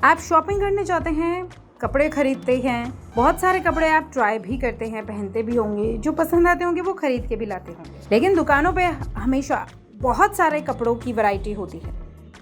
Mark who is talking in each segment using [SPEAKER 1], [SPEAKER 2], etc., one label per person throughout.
[SPEAKER 1] आप शॉपिंग करने जाते हैं, कपड़े खरीदते हैं, बहुत सारे कपड़े आप ट्राई भी करते हैं, पहनते भी होंगे, जो पसंद आते होंगे वो खरीद के भी लाते होंगे। लेकिन दुकानों पे हमेशा बहुत सारे कपड़ों की वैरायटी होती है।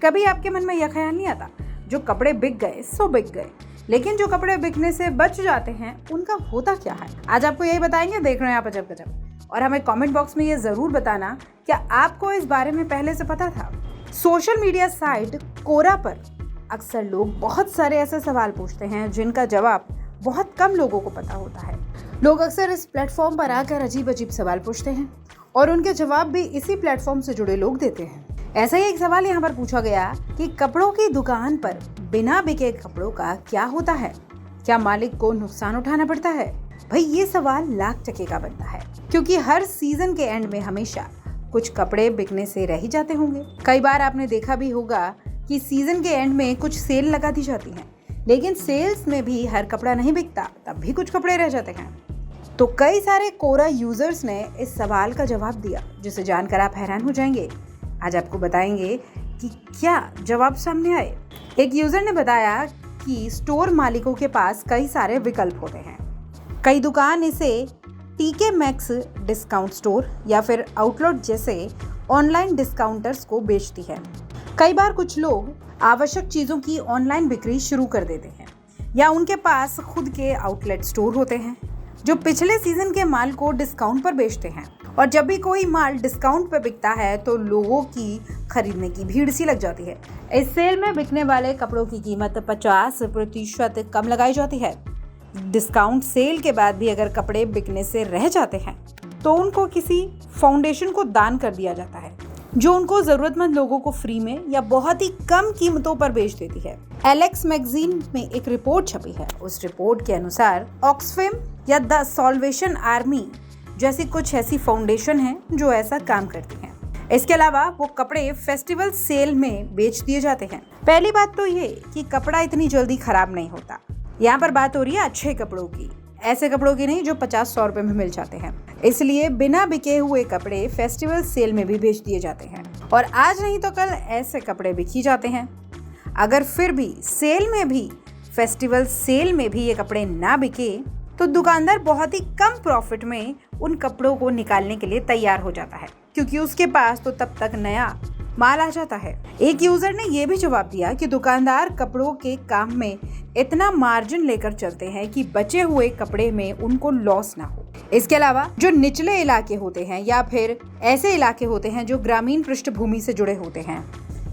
[SPEAKER 1] कभी आपके मन में यह ख्याल नहीं आता जो कपड़े बिक गए सो बिक गए, लेकिन जो कपड़े बिकने से बच जाते हैं उनका होता क्या है? आज आपको यही बताएंगे। देख रहे हैं आप अजब गजब। और हमें कमेंट बॉक्स में ये ज़रूर बताना, क्या आपको इस बारे में पहले से पता था? सोशल मीडिया साइट कोरा पर अक्सर लोग बहुत सारे ऐसे सवाल पूछते हैं जिनका जवाब बहुत कम लोगों को पता होता है। लोग अक्सर इस प्लेटफॉर्म पर आकर अजीब अजीब सवाल पूछते हैं और उनके जवाब भी इसी प्लेटफॉर्म से जुड़े लोग देते हैं। ऐसा ही एक सवाल यहाँ पर पूछा गया कि कपड़ों की दुकान पर बिना बिके कपड़ों का क्या होता है? क्या मालिक को नुकसान उठाना पड़ता है? भाई ये सवाल लाख टके का बनता है, क्योंकि हर सीजन के एंड में हमेशा कुछ कपड़े बिकने से रह ही जाते होंगे। कई बार आपने देखा भी होगा कि सीजन के एंड में कुछ सेल लगा दी जाती है, लेकिन सेल्स में भी हर कपड़ा नहीं बिकता, तब भी कुछ कपड़े रह जाते हैं। तो कई सारे कोरा यूजर्स ने इस सवाल का जवाब दिया, जिसे जानकर आप हैरान हो जाएंगे। आज आपको बताएंगे कि क्या जवाब सामने आए। एक यूजर ने बताया कि स्टोर मालिकों के पास कई सारे विकल्प होते हैं। कई दुकान इसे टीके मैक्स डिस्काउंट स्टोर या फिर आउटलेट जैसे ऑनलाइन डिस्काउंटर्स को बेचती है। कई बार कुछ लोग आवश्यक चीज़ों की ऑनलाइन बिक्री शुरू कर देते हैं, या उनके पास खुद के आउटलेट स्टोर होते हैं जो पिछले सीजन के माल को डिस्काउंट पर बेचते हैं। और जब भी कोई माल डिस्काउंट पर बिकता है तो लोगों की खरीदने की भीड़ सी लग जाती है। इस सेल में बिकने वाले कपड़ों की कीमत 50% कम लगाई जाती है। डिस्काउंट सेल के बाद भी अगर कपड़े बिकने से रह जाते हैं तो उनको किसी फाउंडेशन को दान कर दिया जाता है, जो उनको जरूरतमंद लोगों को फ्री में या बहुत ही कम कीमतों पर बेच देती है। एलेक्स मैगजीन में एक रिपोर्ट छपी है। उस रिपोर्ट के अनुसार ऑक्सफैम या द सॉल्वेशन आर्मी जैसी कुछ ऐसी फाउंडेशन हैं जो ऐसा काम करती हैं। इसके अलावा वो कपड़े फेस्टिवल सेल में बेच दिए जाते हैं। पहली बात तो ये कि कपड़ा इतनी जल्दी खराब नहीं होता। यहाँ पर बात हो रही है अच्छे कपड़ों की, ऐसे कपड़ों की नहीं जो 50-100 रुपए में मिल जाते हैं। इसलिए बिना बिके हुए कपड़े फेस्टिवल सेल में भी बेच दिए जाते हैं, और आज नहीं तो कल ऐसे कपड़े बिक ही जाते हैं। अगर फिर भी सेल में भी, फेस्टिवल सेल में भी ये कपड़े ना बिके तो दुकानदार बहुत ही कम प्रॉफिट में उन कपड़ों को निकालने के लिए तैयार हो जाता है, क्योंकि उसके पास तो तब तक नया माल आ जाता है। एक यूजर ने यह भी जवाब दिया कि दुकानदार कपड़ों के काम में इतना मार्जिन लेकर चलते हैं कि बचे हुए कपड़े में उनको लॉस ना हो। इसके अलावा जो निचले इलाके होते हैं या फिर ऐसे इलाके होते हैं जो ग्रामीण पृष्ठभूमि से जुड़े होते हैं,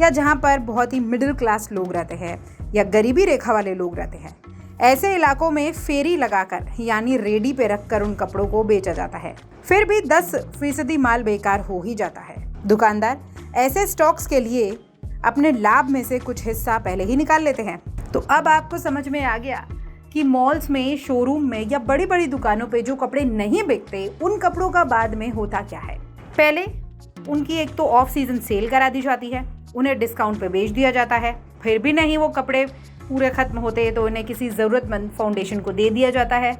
[SPEAKER 1] या जहां पर बहुत ही मिडिल क्लास लोग रहते हैं या गरीबी रेखा वाले लोग रहते हैं, ऐसे इलाकों में फेरी लगाकर यानी रेडी पे रखकर उन कपड़ों को बेचा जाता है। फिर भी 10% माल बेकार हो ही जाता है। दुकानदार ऐसे स्टॉक्स के लिए अपने लाभ में से कुछ हिस्सा पहले ही निकाल लेते हैं। तो अब आपको समझ में आ गया कि मॉल्स में, शोरूम में या बड़ी बड़ी दुकानों पे जो कपड़े नहीं बिकते, उन कपड़ों का बाद में होता क्या है। पहले उनकी एक तो ऑफ सीजन सेल करा दी जाती है, उन्हें डिस्काउंट पे बेच दिया जाता है। फिर भी नहीं वो कपड़े पूरे खत्म होते तो उन्हें किसी ज़रूरतमंद फाउंडेशन को दे दिया जाता है,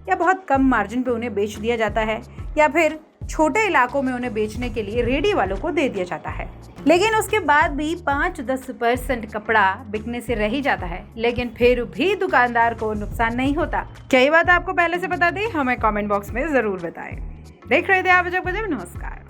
[SPEAKER 1] या बहुत कम मार्जिन पे उन्हें बेच दिया जाता है, या फिर छोटे इलाकों में उन्हें बेचने के लिए रेडी वालों को दे दिया जाता है। लेकिन उसके बाद भी 5-10% कपड़ा बिकने से रह ही जाता है, लेकिन फिर भी दुकानदार को नुकसान नहीं होता। क्या ये बात आपको पहले से बता दी? हमें कमेंट बॉक्स में ज़रूर बताएं। देख रहे थे आप अजब गजब। नमस्कार।